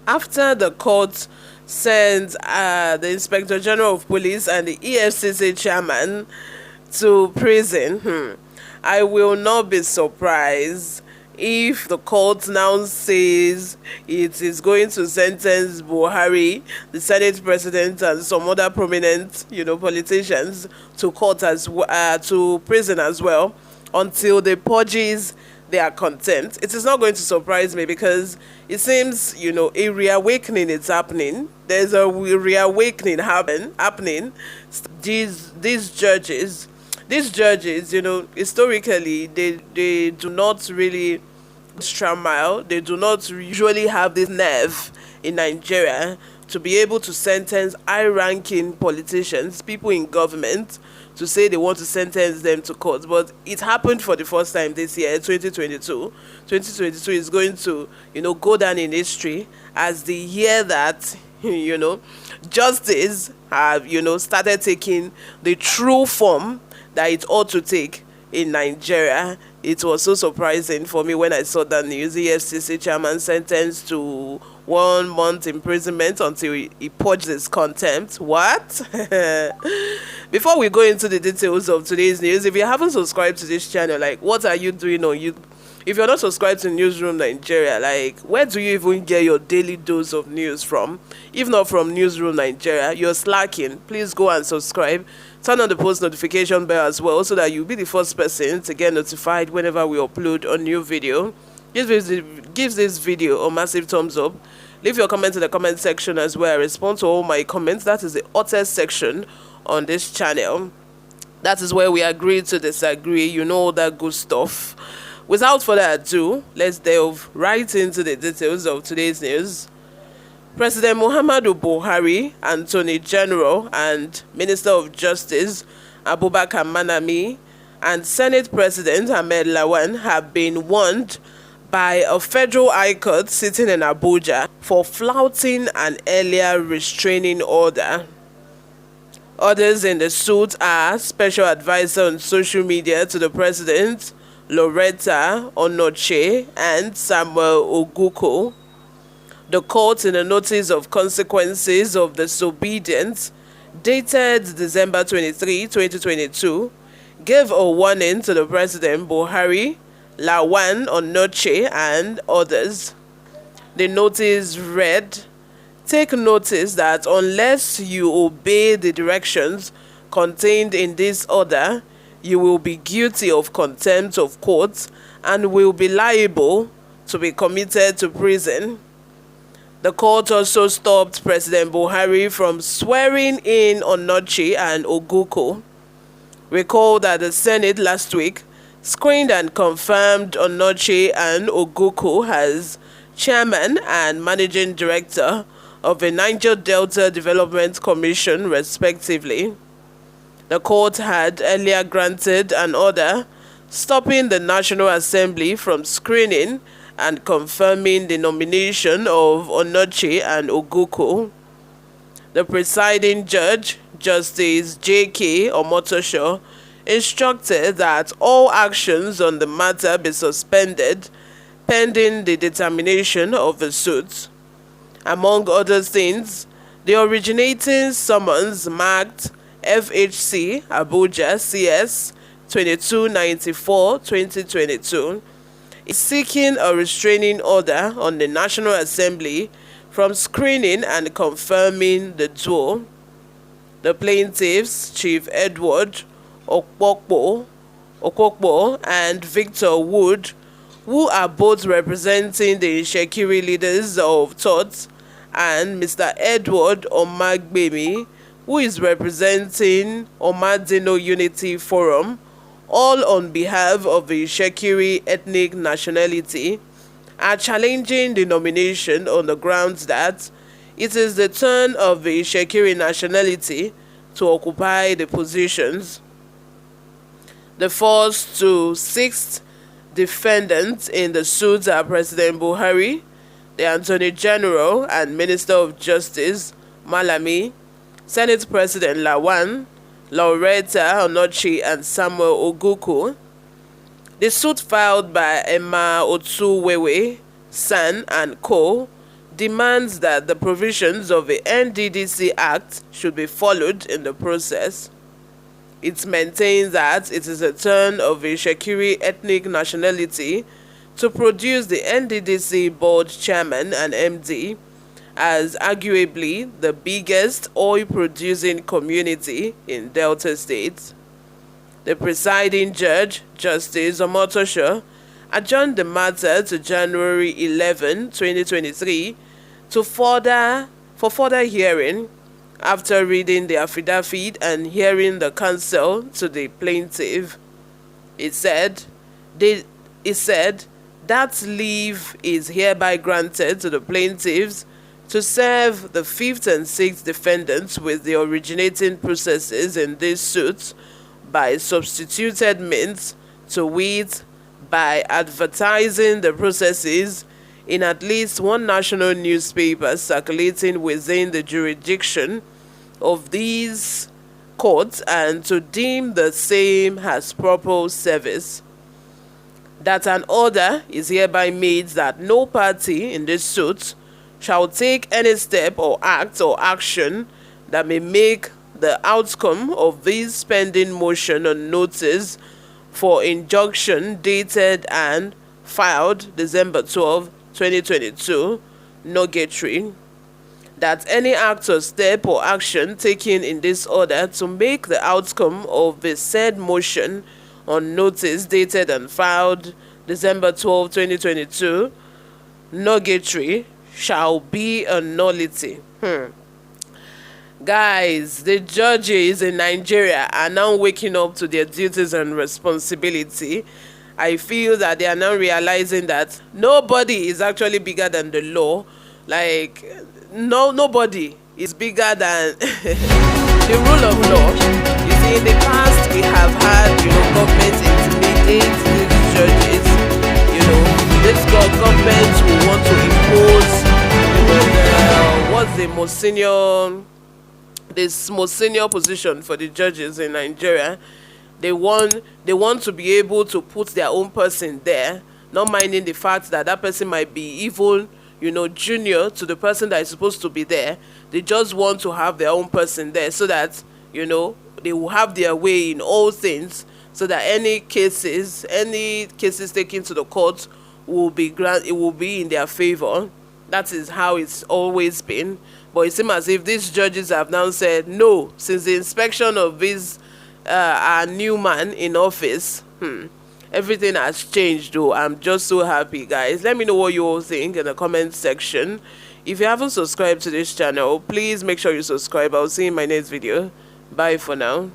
after the court sent the Inspector General of Police and the EFCC chairman to prison. I will not be surprised if the court now says it is going to sentence Buhari, the Senate President, and some other prominent, politicians to to prison as well, until they purges their contempt. It is not going to surprise me, because it seems, a reawakening is happening. There's a reawakening happening. These judges, historically, they do not really extra mile. They do not usually have this nerve in Nigeria to be able to sentence high-ranking politicians, people in government, to say they want to sentence them to court. But it happened for the first time this year, 2022. 2022 is going to, go down in history as the year that, justice have, started taking the true form that it ought to take in Nigeria. It was so surprising for me when I saw that news. The EFCC chairman sentenced to 1 month imprisonment until he purged his contempt. What? Before we go into the details of today's news, if you haven't subscribed to this channel, what are you doing on you? If you're not subscribed to Newsroom Nigeria, where do you even get your daily dose of news from? If not from Newsroom Nigeria, you're slacking. Please go and subscribe. Turn on the post notification bell as well, so that you'll be the first person to get notified whenever we upload a new video. Give this video a massive thumbs up. Leave your comment in the comment section as well. I respond to all my comments. That is the hottest section on this channel. That is where we agree to disagree. All that good stuff. Without further ado, let's delve right into the details of today's news. President Muhammadu Buhari, Attorney General and Minister of Justice Abubakar Malami, and Senate President Ahmed Lawan have been warned by a federal high court sitting in Abuja for flouting an earlier restraining order. Others in the suit are Special Advisor on Social Media to the President, Lauretta Onochie, and Samuel Ogukwu. The court, in a notice of consequences of disobedience dated December 23, 2022, gave a warning to the President Buhari, Lawan, Onochie, and others. The notice read, "Take notice that unless you obey the directions contained in this order, you will be guilty of contempt of court and will be liable to be committed to prison." The court also stopped President Buhari from swearing in Onochie and Ogukwu. Recall that the Senate last week screened and confirmed Onochie and Ogukwu as chairman and managing director of the Niger Delta Development Commission, respectively. The court had earlier granted an order stopping the National Assembly from screening and confirming the nomination of Onochie and Ogukwu. The presiding judge, Justice J.K. Omotosho, instructed that all actions on the matter be suspended pending the determination of the suit. Among other things, the originating summons marked FHC Abuja CS 2294-2022 is seeking a restraining order on the National Assembly from screening and confirming the duo. The plaintiffs, Chief Edward Okpokpo and Victor Wood, who are both representing the Shekiri leaders of Thought, and Mr. Edward Omagbemi, who is representing Omadino Unity Forum, all on behalf of the Shekiri ethnic nationality, are challenging the nomination on the grounds that it is the turn of the Shekiri nationality to occupy the positions. The first to sixth defendants in the suit are President Buhari, the Attorney General and Minister of Justice Malami, Senate President Lawan, Lauretta Onochie, and Samuel Ogukwu. The suit filed by Emma Otuwewe, San and Co. demands that the provisions of the NDDC Act should be followed in the process. It maintains that it is a turn of a Shekiri ethnic nationality to produce the NDDC board chairman and MD, as arguably the biggest oil-producing community in Delta State. The presiding judge, Justice Omotoso, adjourned the matter to January 11, 2023 for further hearing after reading the affidavit and hearing the counsel to the plaintiff. It said that leave is hereby granted to the plaintiffs to serve the 5th and 6th defendants with the originating processes in this suit by substituted means, to wit, by advertising the processes in at least one national newspaper circulating within the jurisdiction of these courts, and to deem the same as proper service. That an order is hereby made that no party in this suit shall take any step or act or action that may make the outcome of this pending motion on notice for injunction dated and filed December 12, 2022, nugatory. That any act or step or action taken in this order to make the outcome of the said motion on notice dated and filed December 12, 2022, nugatory, shall be a nullity. Guys, the judges in Nigeria are now waking up to their duties and responsibility. I feel that they are now realizing that nobody is actually bigger than the law. Like, nobody is bigger than the rule of law. You see, in the past we have had, government intimidate these judges. This government will want to impose what's the most senior position for the judges in Nigeria. They want to be able to put their own person there, not minding the fact that that person might be even junior to the person that is supposed to be there. They just want to have their own person there so that they will have their way in all things, so that any cases taken to the court will be in their favor. That is how it's always been. But it seems as if these judges have now said no, since the inspection of this our new man in office. Everything has changed though. I'm just so happy, guys. Let me know what you all think in the comment section. If you haven't subscribed to this channel, please make sure you subscribe. I'll see you in my next video. Bye for now.